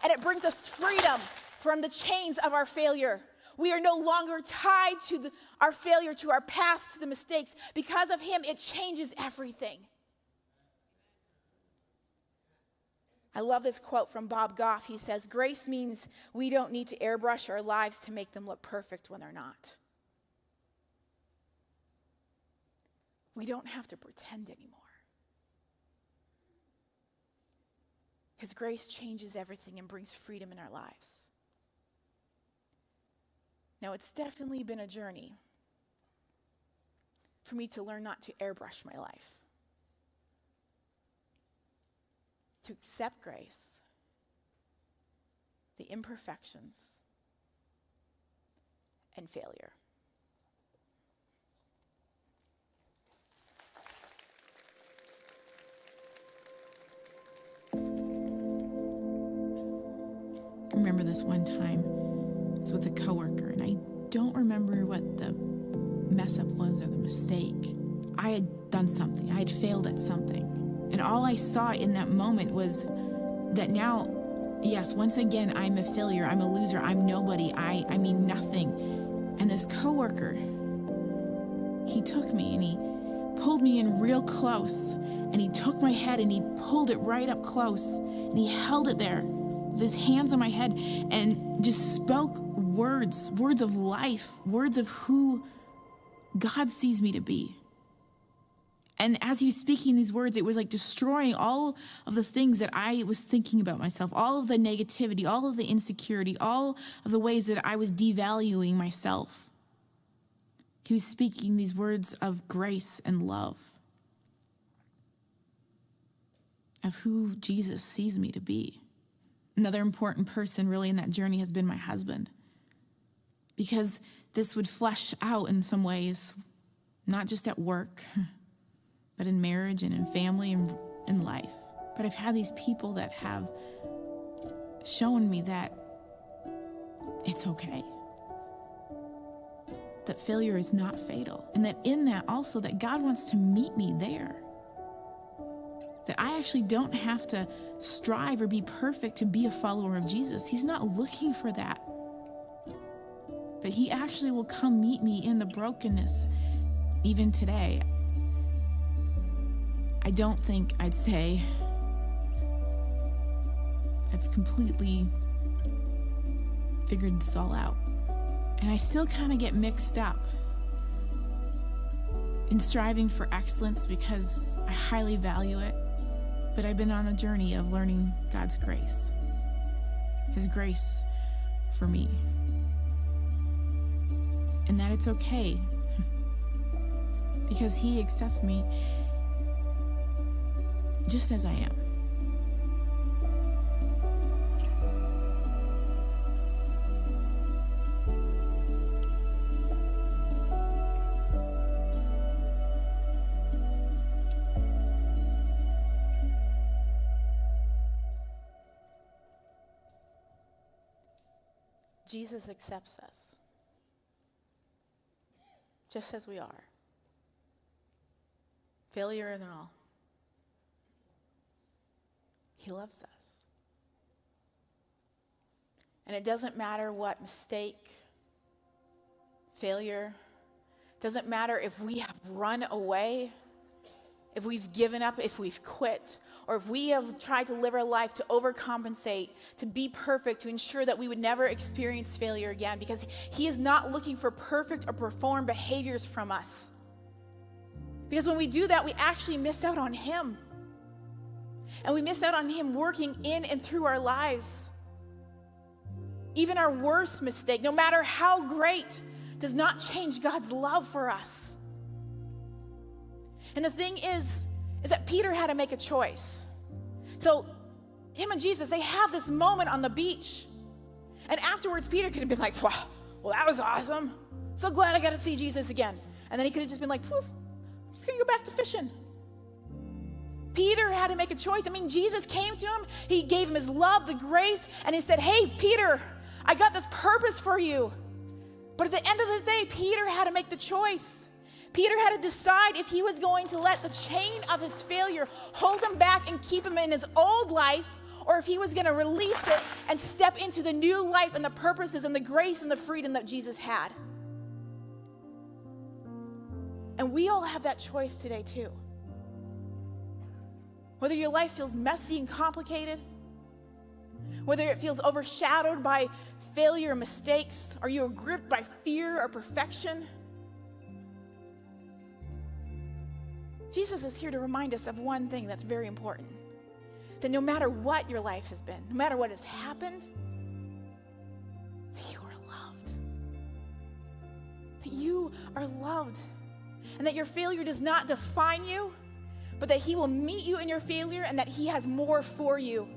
and it brings us freedom from the chains of our failure. We are no longer tied to our failure, to our past, to the mistakes. Because of him, it changes everything. I love this quote from Bob Goff. He says, grace means we don't need to airbrush our lives to make them look perfect when they're not. We don't have to pretend anymore. His grace changes everything and brings freedom in our lives. Now, it's definitely been a journey for me to learn not to airbrush my life, to accept grace, the imperfections, and failure. I remember this one time, I was with a coworker, and I don't remember what the mess up was or the mistake. I had done something. I had failed at something. And all I saw in that moment was that now yes, once again, I'm a failure. I'm a loser. I'm nobody. I mean nothing. And this coworker, he took me and he pulled me in real close, and he took my head and he pulled it right up close, and he held it there with his hands on my head and just spoke words of life, words of who God sees me to be. And as he was speaking these words, it was like destroying all of the things that I was thinking about myself, all of the negativity, all of the insecurity, all of the ways that I was devaluing myself. He was speaking these words of grace and love, of who Jesus sees me to be. Another important person really in that journey has been my husband, because this would flesh out in some ways, not just at work, but in marriage and in family and in life. But I've had these people that have shown me that it's okay, that failure is not fatal, and that in that also that God wants to meet me there. That I actually don't have to strive or be perfect to be a follower of Jesus. He's not looking for that. That he actually will come meet me in the brokenness, even today. I don't think I'd say I've completely figured this all out. And I still kind of get mixed up in striving for excellence because I highly value it. But I've been on a journey of learning God's grace, his grace for me. And that it's okay because he accepts me just as I am. Jesus accepts us just as we are, failure and all. He loves us. And it doesn't matter what mistake, failure, doesn't matter if we have run away, if we've given up, if we've quit, or if we have tried to live our life to overcompensate, to be perfect, to ensure that we would never experience failure again, because he is not looking for perfect or performed behaviors from us. Because when we do that, we actually miss out on him. And we miss out on him working in and through our lives. Even our worst mistake, no matter how great, does not change God's love for us. And the thing is that Peter had to make a choice. So him and Jesus, they have this moment on the beach. And afterwards, Peter could have been like, wow, well, that was awesome. So glad I got to see Jesus again. And then he could have just been like, I'm just going to go back to fishing. Peter had to make a choice. I mean, Jesus came to him. He gave him his love, the grace, and he said, hey, Peter, I got this purpose for you. But at the end of the day, Peter had to make the choice. Peter had to decide if he was going to let the chain of his failure hold him back and keep him in his old life, or if he was going to release it and step into the new life and the purposes and the grace and the freedom that Jesus had. And we all have that choice today too. Whether your life feels messy and complicated, whether it feels overshadowed by failure or mistakes, or you are gripped by fear or perfection, Jesus is here to remind us of one thing that's very important. That no matter what your life has been, no matter what has happened, that you are loved. That you are loved. And that your failure does not define you, but that he will meet you in your failure and that he has more for you.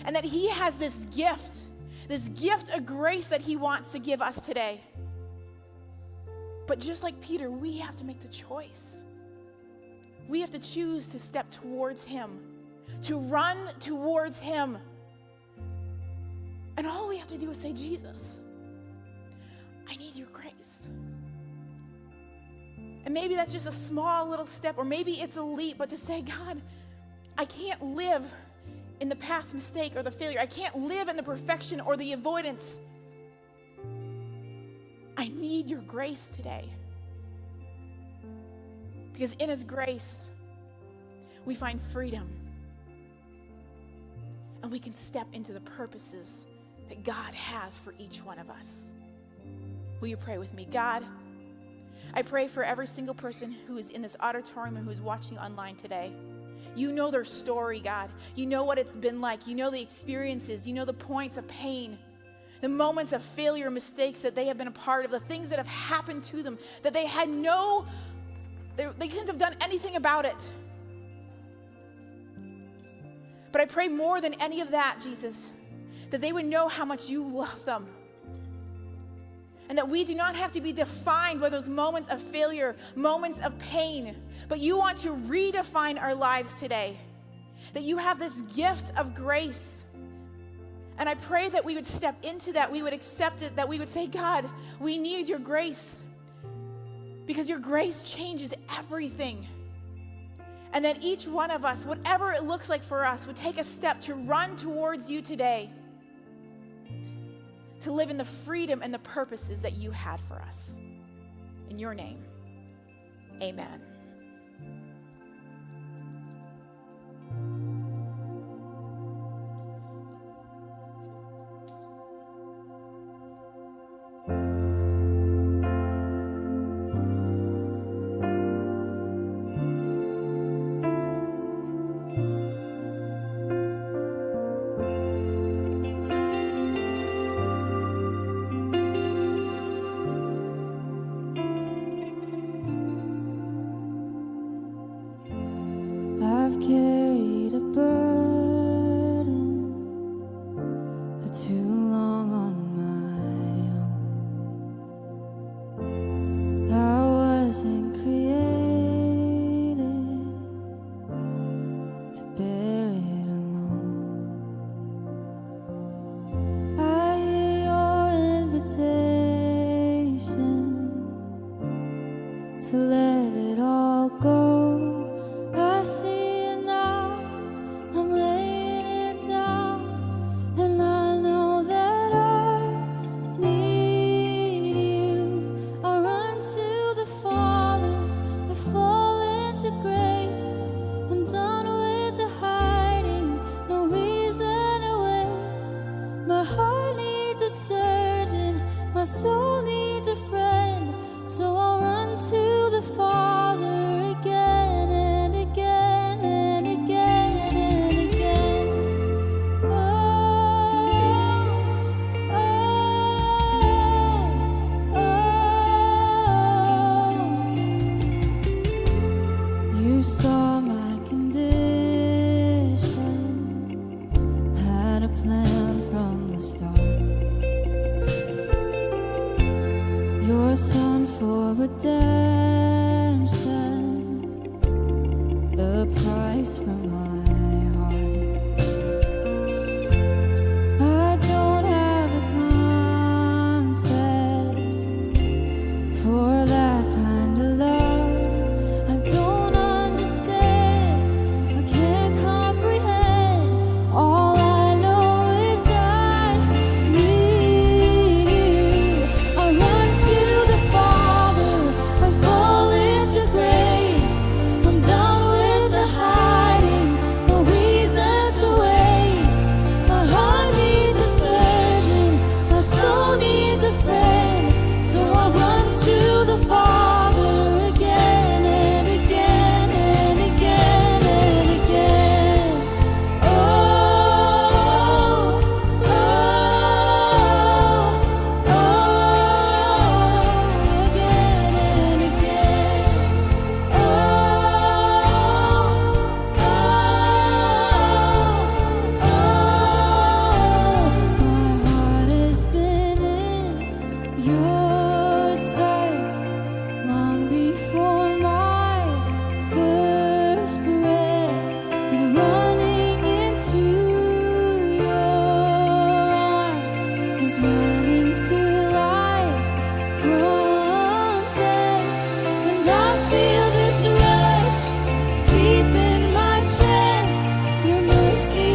And that he has this gift of grace that he wants to give us today. But just like Peter, we have to make the choice. We have to choose to step towards him, to run towards him. And all we have to do is say, Jesus, I need your grace. And maybe that's just a small little step, or maybe it's a leap, but to say, God, I can't live in the past mistake or the failure. I can't live in the perfection or the avoidance. I need your grace today. Because in his grace, we find freedom. And we can step into the purposes that God has for each one of us. Will you pray with me? God, I pray for every single person who is in this auditorium and who is watching online today. You know their story, God. You know what it's been like. You know the experiences. You know the points of pain, the moments of failure, mistakes that they have been a part of, the things that have happened to them that they had they couldn't have done anything about it. But I pray more than any of that, Jesus, that they would know how much you love them. And that we do not have to be defined by those moments of failure, moments of pain, but you want to redefine our lives today. That you have this gift of grace. And I pray that we would step into that, we would accept it, that we would say, God, we need your grace. Because your grace changes everything. And that each one of us, whatever it looks like for us, would take a step to run towards you today, to live in the freedom and the purposes that you had for us. In your name, amen. I've carried a burden for too long on my own. I wasn't created to bear it alone. I hear your invitation to let it all go. I see it now, I'm laying it down, and I know that I need you. I run to the Father, I fall into grace. I'm done with the hiding, no reason to wait. My heart needs a surgeon, my soul needs a friend, so I'll run to the Father again and again and again and again. Oh, oh, oh. You saw my condition, had a plan from the start. Your son for redemption, the price for my heart. I don't have a contest for that kind of love. I don't understand, I can't comprehend. All I know is I need you. I run to the Father, I fall into grace. I'm done with the hiding, no reason to wait. My heart needs a surgeon, my soul needs a friend, so I run to the Father again and again and again and again. Oh, oh, oh, again and again. Oh, oh, oh, my heart has been in your sight long before my first breath, and running into your arms is running to life from death. And I feel this rush deep in my chest. Your mercy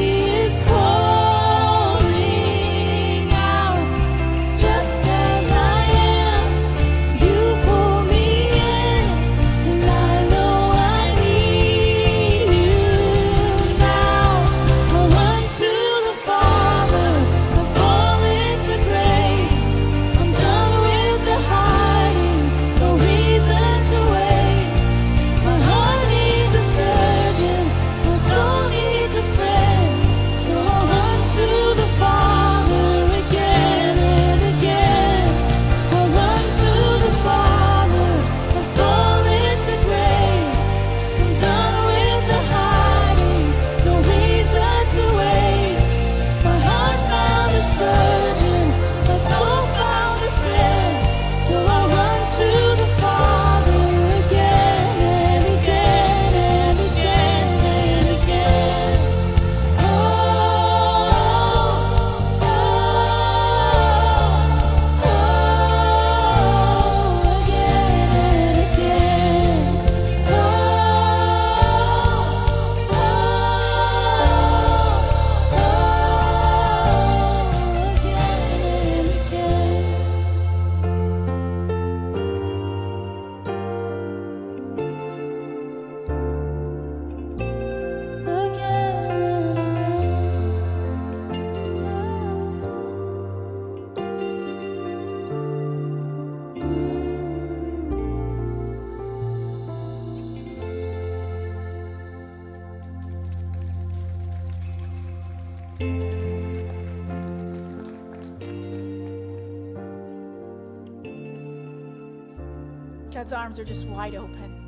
God's arms are just wide open.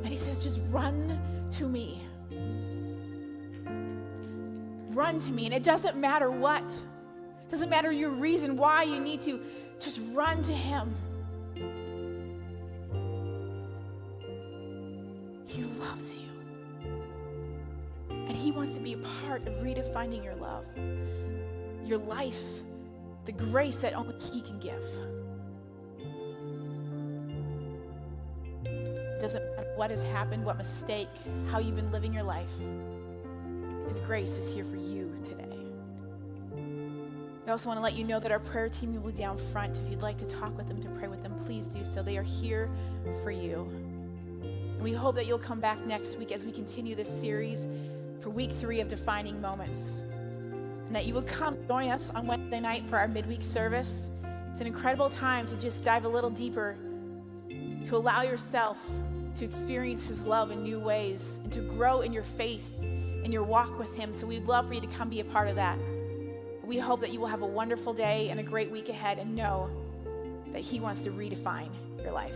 And he says, just run to me. Run to me. And it doesn't matter what. It doesn't matter your reason why you need to. Just run to him. He loves you. And he wants to be a part of redefining your love, your life, the grace that only he can give. It doesn't matter what has happened, what mistake, how you've been living your life. His grace is here for you today. I also want to let you know that our prayer team will be down front. If you'd like to talk with them, to pray with them, please do so. They are here for you. And we hope that you'll come back next week as we continue this series for week 3 of Defining Moments. And that you will come join us on Wednesday night for our midweek service. It's an incredible time to just dive a little deeper, to allow yourself to experience his love in new ways and to grow in your faith and your walk with him. So we'd love for you to come be a part of that. We hope that you will have a wonderful day and a great week ahead, and know that he wants to redefine your life.